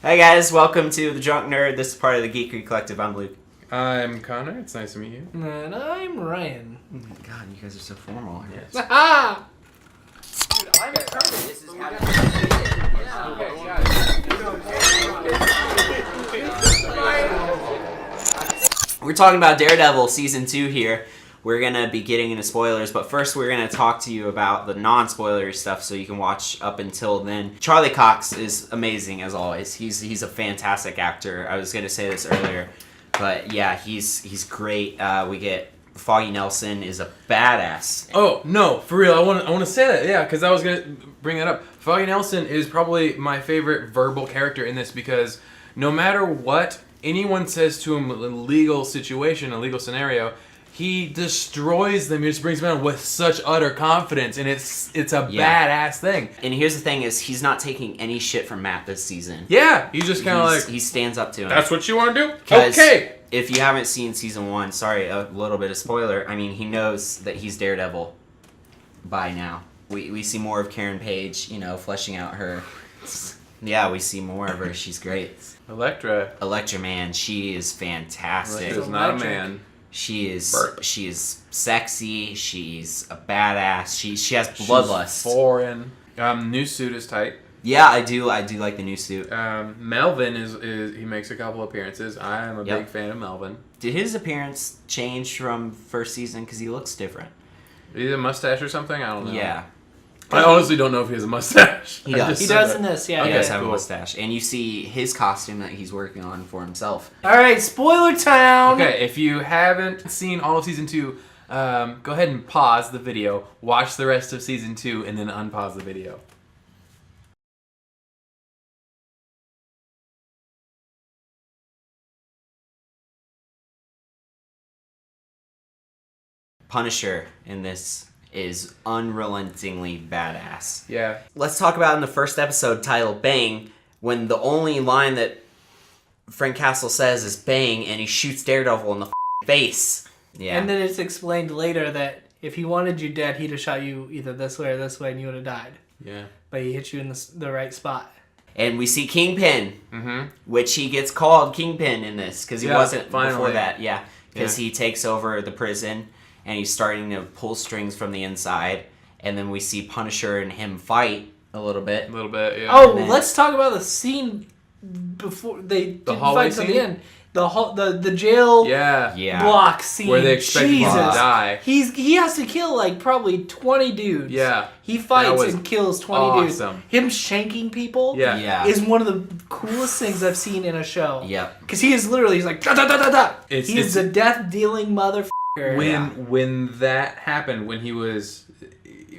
Hey guys, welcome to The Drunk Nerd. This is part of the Geekery Collective. I'm Luke. I'm Connor. It's nice to meet you. And I'm Ryan. Oh my god, you guys are so formal. Yes. Ah! Dude, I'm determined. This is how We're talking about Daredevil Season 2 here. We're going to be getting into spoilers, but first we're going to talk to you about the non-spoilery stuff so you can watch up until then. Charlie Cox is amazing, as always. He's a fantastic actor. I was going to say this earlier, but yeah, he's great. We get Foggy Nelson is a badass. Oh, no, for real. I want to say that, yeah, because I was going to bring that up. Foggy Nelson is probably my favorite verbal character in this because no matter what anyone says to him in a legal situation, a legal scenario, he destroys them. He just brings them down with such utter confidence, and it's a badass thing. And here's the thing: is he's not taking any shit from Matt this season. Yeah, he's just kind of like he stands up to him. That's what you want to do? Okay. If you haven't seen season 1, sorry, a little bit of spoiler. I mean, he knows that he's Daredevil by now. We see more of Karen Page, fleshing out her. Yeah, we see more of her. She's great. Elektra, man, she is fantastic. Elektra's not a man. She is sexy. She's a badass. She has bloodlust. She's foreign. New suit is tight. Yeah, I do like the new suit. Melvin is he makes a couple appearances. I am a big fan of Melvin. Did his appearance change from first season? Because he looks different. Either a mustache or something. I don't know. Yeah. I honestly don't know if he has a mustache. He does. He does in this, yeah. He does have a mustache. And you see his costume that he's working on for himself. Alright, spoiler town! Okay, if you haven't seen all of Season 2, go ahead and pause the video, watch the rest of Season 2, and then unpause the video. Punisher in this is unrelentingly badass. Yeah. Let's talk about in the first episode titled Bang, when the only line that Frank Castle says is bang, and he shoots Daredevil in the face. Yeah. And then it's explained later that if he wanted you dead, he'd have shot you either this way or this way and you would have died. Yeah. But he hit you in the right spot. And we see Kingpin, which he gets called Kingpin in this, because he wasn't before that. Yeah, because he takes over the prison. And he's starting to pull strings from the inside. And then we see Punisher and him fight a little bit. A little bit, yeah. Oh, let's talk about the scene before they didn't fight till the end. The jail block scene. Where they expect him to die. He has to kill probably 20 dudes. Yeah. He fights and kills 20 dudes. Him shanking people is one of the coolest things I've seen in a show. Yeah. Because he's like, da da da da da. He is a death-dealing motherfucker. When that happened, when his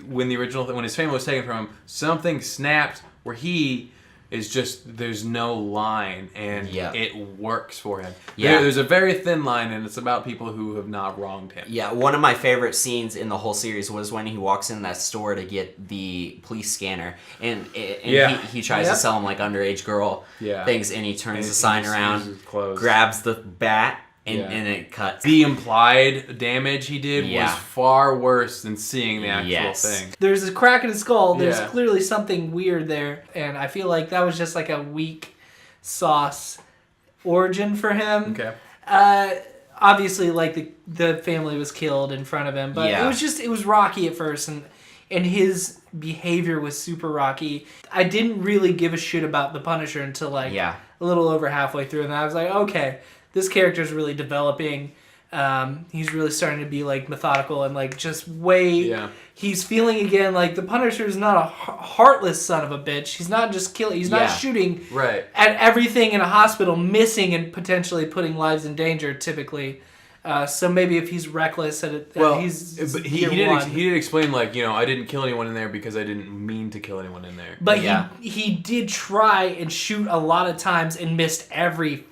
family was taken from him, something snapped where he is just, there's no line, and it works for him. Yeah. There's a very thin line, and it's about people who have not wronged him. Yeah, one of my favorite scenes in the whole series was when he walks in that store to get the police scanner, and he tries to sell him underage girl things, and he turns the sign around, grabs the bat, and it cuts. The implied damage he did was far worse than seeing the actual thing. There's a crack in his skull. There's clearly something weird there. And I feel like that was just like a weak sauce origin for him. Okay. Obviously, the family was killed in front of him. But it was rocky at first. And his behavior was super rocky. I didn't really give a shit about the Punisher until a little over halfway through. And I was like, okay, this character's really developing. He's really starting to be methodical and just he's feeling again the Punisher's not a heartless son of a bitch. He's not just killing. He's not shooting at everything in a hospital, missing and potentially putting lives in danger. Typically, so maybe if he's reckless at it, he did explain I didn't kill anyone in there because I didn't mean to kill anyone in there. But he did try and shoot a lot of times and missed every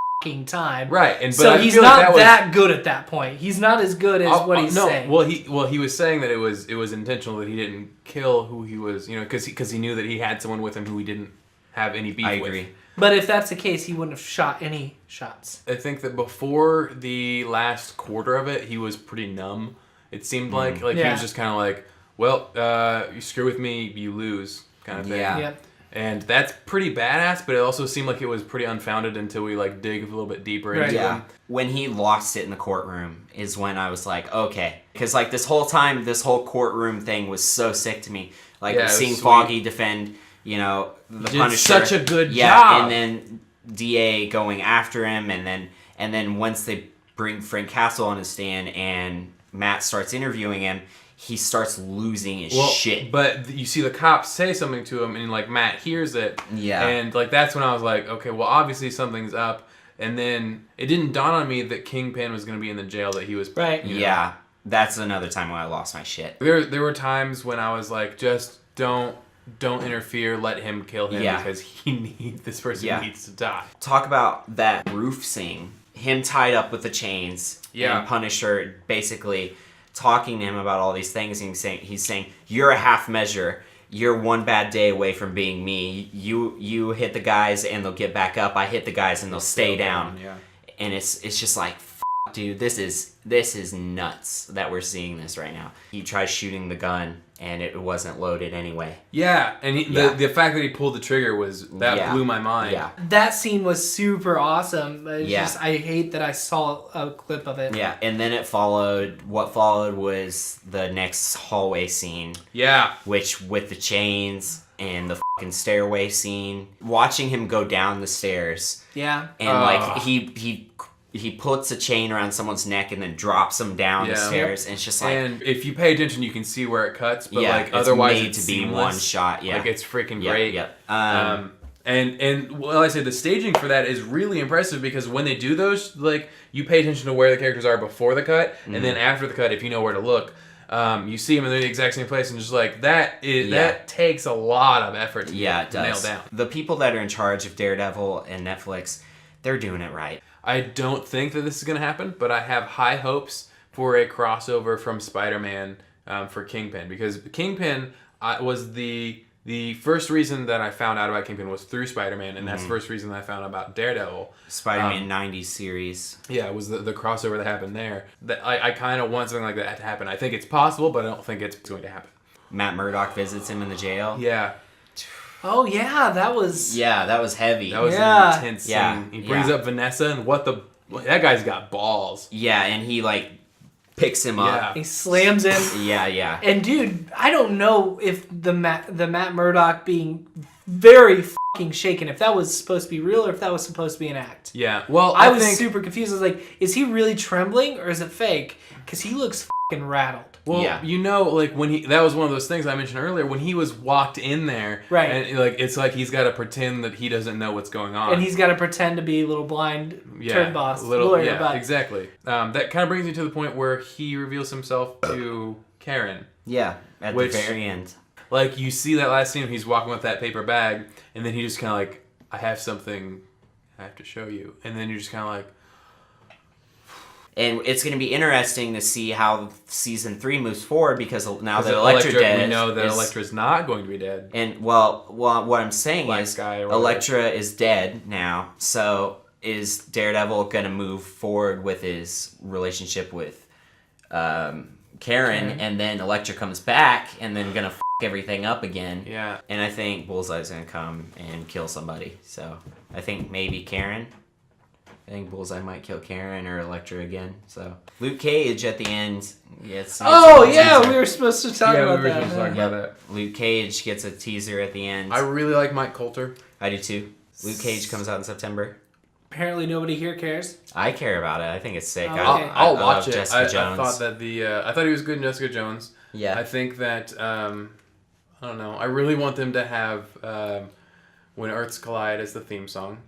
time. Right, so he's not that good at that point. He's not as good as what he's saying. Well, he was saying that it was intentional that he didn't kill who he was, because he knew that he had someone with him who he didn't have any beef with. I agree. But if that's the case, he wouldn't have shot any shots. I think that before the last quarter of it, he was pretty numb. It seemed like he was just kind of well, you screw with me, you lose, kind of thing. Yeah. Yep. And that's pretty badass, but it also seemed like it was pretty unfounded until we like dig a little bit deeper into Yeah. him. When he lost it in the courtroom is when I was like, okay. Because like this whole time, this whole courtroom thing was so sick to me. Like Yeah, it was seeing sweet. Foggy defend, the Did Punisher. such a good yeah, job. and then DA going after him, and then once they bring Frank Castle on his stand and Matt starts interviewing him, he starts losing his shit. But you see the cops say something to him, and like Matt hears it. Yeah. And like that's when I was like, okay, well obviously something's up. And then it didn't dawn on me that Kingpin was going to be in the jail that he was. Right. Yeah, that's another time when I lost my shit. There were times when I was like, just don't interfere, let him kill him because this person needs to die. Talk about that roof scene. Him tied up with the chains. Yeah. And Punisher basically talking to him about all these things, and he's saying, you're a half measure. You're one bad day away from being me. You hit the guys and they'll get back up. I hit the guys and they'll stay down. Yeah. And it's just like, dude, this is nuts that we're seeing this right now. He tries shooting the gun and it wasn't loaded anyway. Yeah, and the fact that he pulled the trigger blew my mind. Yeah. That scene was super awesome. It's Yeah. just, I hate that I saw a clip of it. Yeah, and then what followed was the next hallway scene. Yeah. Which, with the chains and the fucking stairway scene, watching him go down the stairs, Yeah. and like he puts a chain around someone's neck and then drops them down the stairs, and it's just like, And if you pay attention, you can see where it cuts, but yeah, like it's otherwise made it's to be seamless. one shot. Yeah, Like it's freaking yeah, great. yeah. And well, I say the staging for that is really impressive because when they do those, like you pay attention to where the characters are before the cut, and then after the cut, if you know where to look, you see them in the exact same place, and just like that takes a lot of effort to it nail does. down. The people that are in charge of Daredevil and Netflix, they're doing it right. I don't think that this is going to happen, but I have high hopes for a crossover from Spider-Man for Kingpin, because Kingpin was the first reason that I found out about Kingpin was through Spider-Man, and that's the first reason that I found out about Daredevil. Spider-Man 90s series. Yeah, it was the crossover that happened there. That I kind of want something like that to happen. I think it's possible, but I don't think it's going to happen. Matt Murdock visits him in the jail. Yeah. Oh, yeah, that was... Yeah, that was heavy. That was an intense scene. Yeah. He brings up Vanessa, and that guy's got balls. Yeah, and he like picks him up. He slams him. Yeah. And dude, I don't know if the Matt Murdock being very fucking shaken, if that was supposed to be real or if that was supposed to be an act. Yeah. Well, I was think, super confused. I was like, is he really trembling or is it fake? Because he looks fucking rattled. Well, yeah. like when that was one of those things I mentioned earlier, when he was walked in there, right? And like it's like he's got to pretend that he doesn't know what's going on, and he's got to pretend to be a little blind turd boss lawyer. Yeah, exactly. That kind of brings me to the point where he reveals himself to Karen. Yeah, at the very end. Like you see that last scene, he's walking with that paper bag, and then he just kind of like, I have something I have to show you, and then you're just kind of like. And it's going to be interesting to see how season 3 moves forward, because now that Elektra dead, we know that Elektra's not going to be dead. And well, what I'm saying Black is Sky or Elektra is dead now. So is Daredevil going to move forward with his relationship with Karen, and then Elektra comes back and then going to f*** everything up again? Yeah. And I think Bullseye's going to come and kill somebody. So I think maybe Karen. I think Bullseye might kill Karen or Elektra again. So Luke Cage at the end gets. We were supposed to talk about that. Luke Cage gets a teaser at the end. I really like Mike Coulter. I do too. Luke Cage comes out in September. Apparently nobody here cares. I care about it. I think it's sick. Okay. I'll watch it. Jessica Jones. I thought that I thought he was good in Jessica Jones. Yeah. I think that I don't know. I really want them to have When Earths Collide as the theme song.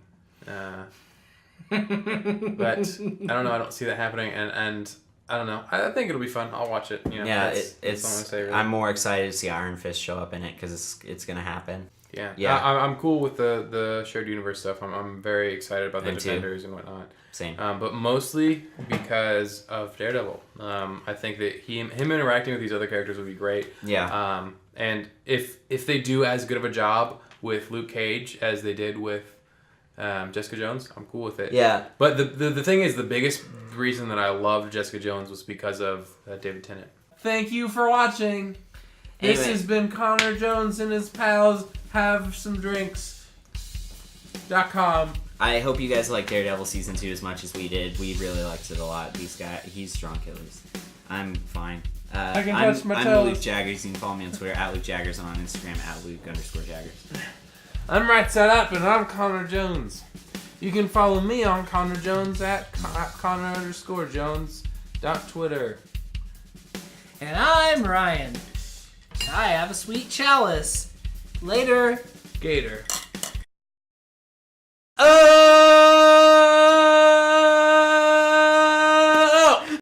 But I don't know. I don't see that happening, and I don't know. I think it'll be fun. I'll watch it. You know, Yeah, that's all I'm gonna say, really. I'm more excited to see Iron Fist show up in it because it's gonna happen. Yeah. I'm cool with the shared universe stuff. I'm very excited about the Me too. Defenders and whatnot. Same. But mostly because of Daredevil. I think that him interacting with these other characters would be great. Yeah. And if they do as good of a job with Luke Cage as they did with Jessica Jones, I'm cool with it. Yeah. But the thing is, the biggest reason that I loved Jessica Jones was because of David Tennant. Thank you for watching. This Anyway. has been Connor Jones and his pals. Have some drinks.com. I hope you guys like Daredevil season 2 as much as we did. We really liked it a lot. He's strong killers. I'm fine. I can I'm, touch my I'm toes. Luke Jaggers. You can follow me on Twitter at Luke Jaggers and on Instagram at Luke_Jaggers. I'm Right Side Up and I'm Connor Jones. You can follow me on Connor Jones at Connor_Jones.Twitter. And I'm Ryan. I have a sweet chalice. Later. Gator.